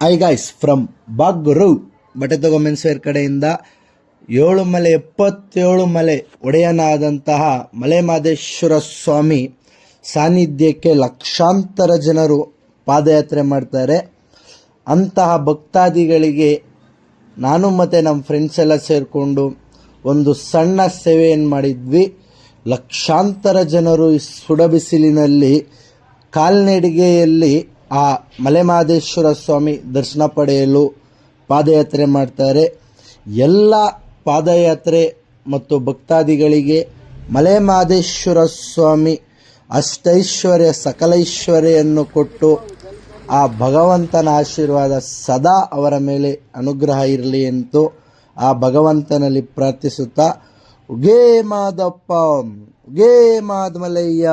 High guys from ಬಾಗ್ರು ಬಟ್ಟೆ ತಗೋ menswear ಕಡೆಯಿಂದ 7 ಮಲೆ 77 ಮಲೆ ಒಡೆಯನಾದಂತಹ ಮಲೆಮಹದೇಶ್ವರ ಸ್ವಾಮಿ ಸಾನ್ನಿಧ್ಯಕ್ಕೆ ಲಕ್ಷಾಂತರ ಜನರು ಪಾದಯಾತ್ರೆ ಮಾಡ್ತಾರೆ. ಅಂತಹ ಭಕ್ತಾದಿಗಳಿಗೆ ನಾನು ಮತ್ತು ನಮ್ಮ ಫ್ರೆಂಡ್ಸ್ ಎಲ್ಲ ಸೇರಿಕೊಂಡು ಒಂದು ಸಣ್ಣ ಸೇವೆಯನ್ನು ಮಾಡಿದ್ವಿ. ಲಕ್ಷಾಂತರ ಜನರು ಈ ಸುಡಬಿಸಿಲಿನಲ್ಲಿ ಕಾಲ್ನಡಿಗೆಯಲ್ಲಿ ಆ ಮಲೆಮಹದೇಶ್ವರ ಸ್ವಾಮಿ ದರ್ಶನ ಪಡೆಯಲು ಪಾದಯಾತ್ರೆ ಮಾಡ್ತಾರೆ. ಎಲ್ಲ ಪಾದಯಾತ್ರೆ ಮತ್ತು ಭಕ್ತಾದಿಗಳಿಗೆ ಮಲೆಮಹದೇಶ್ವರ ಸ್ವಾಮಿ ಅಷ್ಟೈಶ್ವರ್ಯ ಸಕಲೈಶ್ವರ್ಯನ್ನು ಕೊಟ್ಟು ಆ ಭಗವಂತನ ಆಶೀರ್ವಾದ ಸದಾ ಅವರ ಮೇಲೆ ಅನುಗ್ರಹ ಇರಲಿ ಎಂದು ಆ ಭಗವಂತನಲ್ಲಿ ಪ್ರಾರ್ಥಿಸುತ್ತಾ ಉಗೇ ಮಾದಪ್ಪ ಉಗೇ ಮಾದಮಲಯ್ಯ.